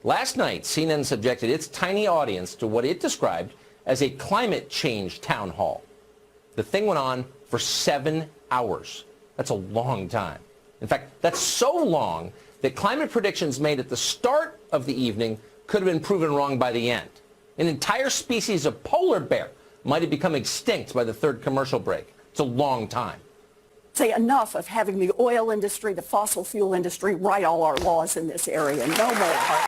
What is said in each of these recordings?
Last night, CNN subjected its tiny audience to what it described as a climate change town hall. The thing went on for 7 hours. That's a long time. In fact, that's so long that climate predictions made at the start of the evening could have been proven wrong by the end. An entire species of polar bear might have become extinct by the third commercial break. It's a long time. Say enough of having the oil industry, the fossil fuel industry write all our laws in this area. No more.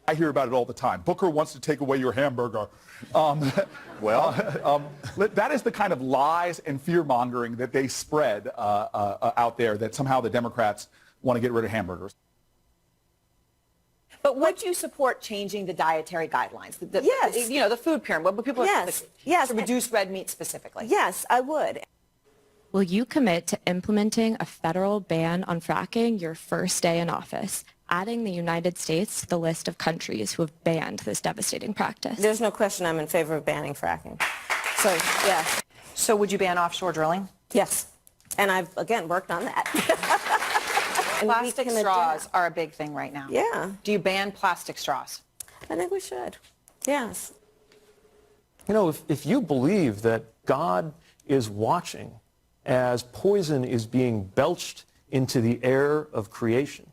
I hear about it all the time. Booker wants to take away your hamburger. That is the kind of lies and fear-mongering that they spread out there, that somehow the Democrats want to get rid of hamburgers. But would you support changing the dietary guidelines? Yes. You know, the food pyramid, what people yes. to reduce red meat specifically? Yes, I would. Will you commit to implementing a federal ban on fracking your first day in office, adding the United States to the list of countries who have banned this devastating practice? There's no question I'm in favor of banning fracking. So, yes. So would you ban offshore drilling? Yes. And I've, again, worked on that. Plastic straws are a big thing right now. Yeah. Do you ban plastic straws? I think we should. Yes. You know, if you believe that God is watching as poison is being belched into the air of creation,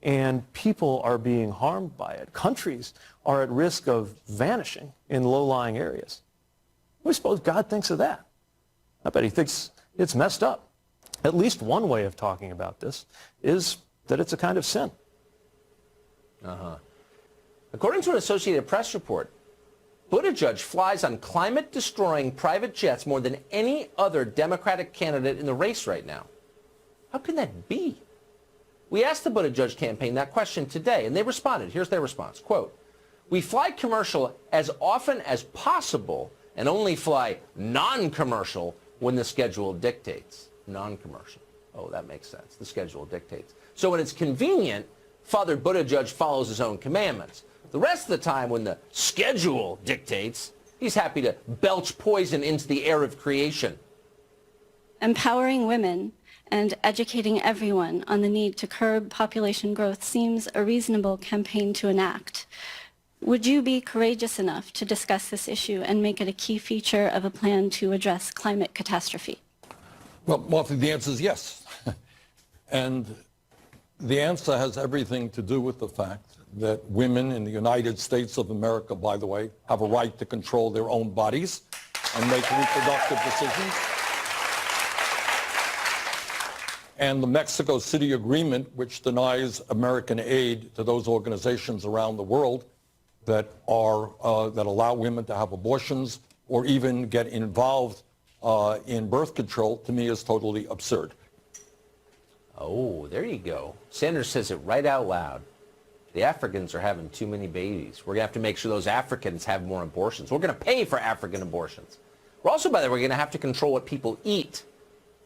and people are being harmed by it, countries are at risk of vanishing in low-lying areas, what do you suppose God thinks of that? I bet he thinks it's messed up. At least one way of talking about this is that it's a kind of sin. According to an Associated Press report, Buttigieg flies on climate-destroying private jets more than any other Democratic candidate in the race right now. How can that be? We asked the Buttigieg campaign that question today, and they responded. Here's their response. Quote, "We fly commercial as often as possible and only fly non-commercial when the schedule dictates." Non-commercial. Oh, that makes sense. The schedule dictates. So when it's convenient, Father Buttigieg follows his own commandments. The rest of the time, when the schedule dictates, he's happy to belch poison into the air of creation. Empowering women and educating everyone on the need to curb population growth seems a reasonable campaign to enact. Would you be courageous enough to discuss this issue and make it a key feature of a plan to address climate catastrophe? Well, Martha, the answer is yes. And the answer has everything to do with the fact that women in the United States of America, by the way, have a right to control their own bodies and make reproductive decisions. And the Mexico City Agreement, which denies American aid to those organizations around the world that allow women to have abortions or even get involved in birth control, to me is totally absurd. Oh, there you go. Sanders says it right out loud. The Africans are having too many babies. We're going to have to make sure those Africans have more abortions. We're going to pay for African abortions. We're also, by the way, going to have to control what people eat,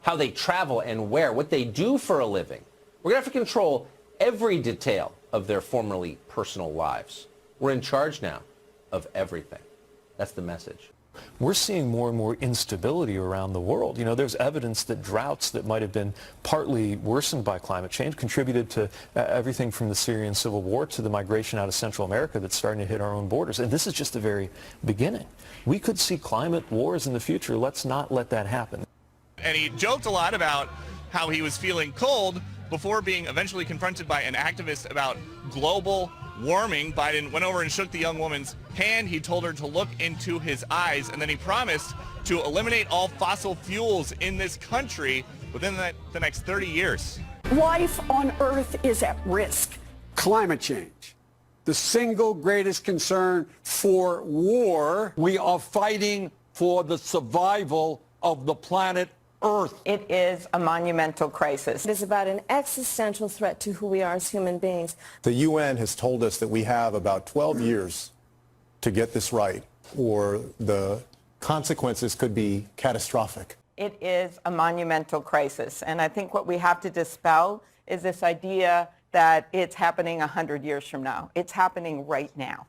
how they travel and where, what they do for a living. We're going to have to control every detail of their formerly personal lives. We're in charge now of everything. That's the message. We're seeing more and more instability around the world. You know, there's evidence that droughts that might have been partly worsened by climate change contributed to everything from the Syrian civil war to the migration out of Central America that's starting to hit our own borders. And this is just the very beginning. We could see climate wars in the future. Let's not let that happen. And he joked a lot about how he was feeling cold before being eventually confronted by an activist about global warming. Biden went over and shook the young woman's hand. He told her to look into his eyes, and then he promised to eliminate all fossil fuels in this country within the next 30 years. Life on Earth is at risk. Climate change, the single greatest concern for war. We are fighting for the survival of the planet Earth. It is a monumental crisis. It is about an existential threat to who we are as human beings. The UN has told us that we have about 12 years to get this right, or the consequences could be catastrophic. It is a monumental crisis, and I think what we have to dispel is this idea that it's happening 100 years from now. It's happening right now.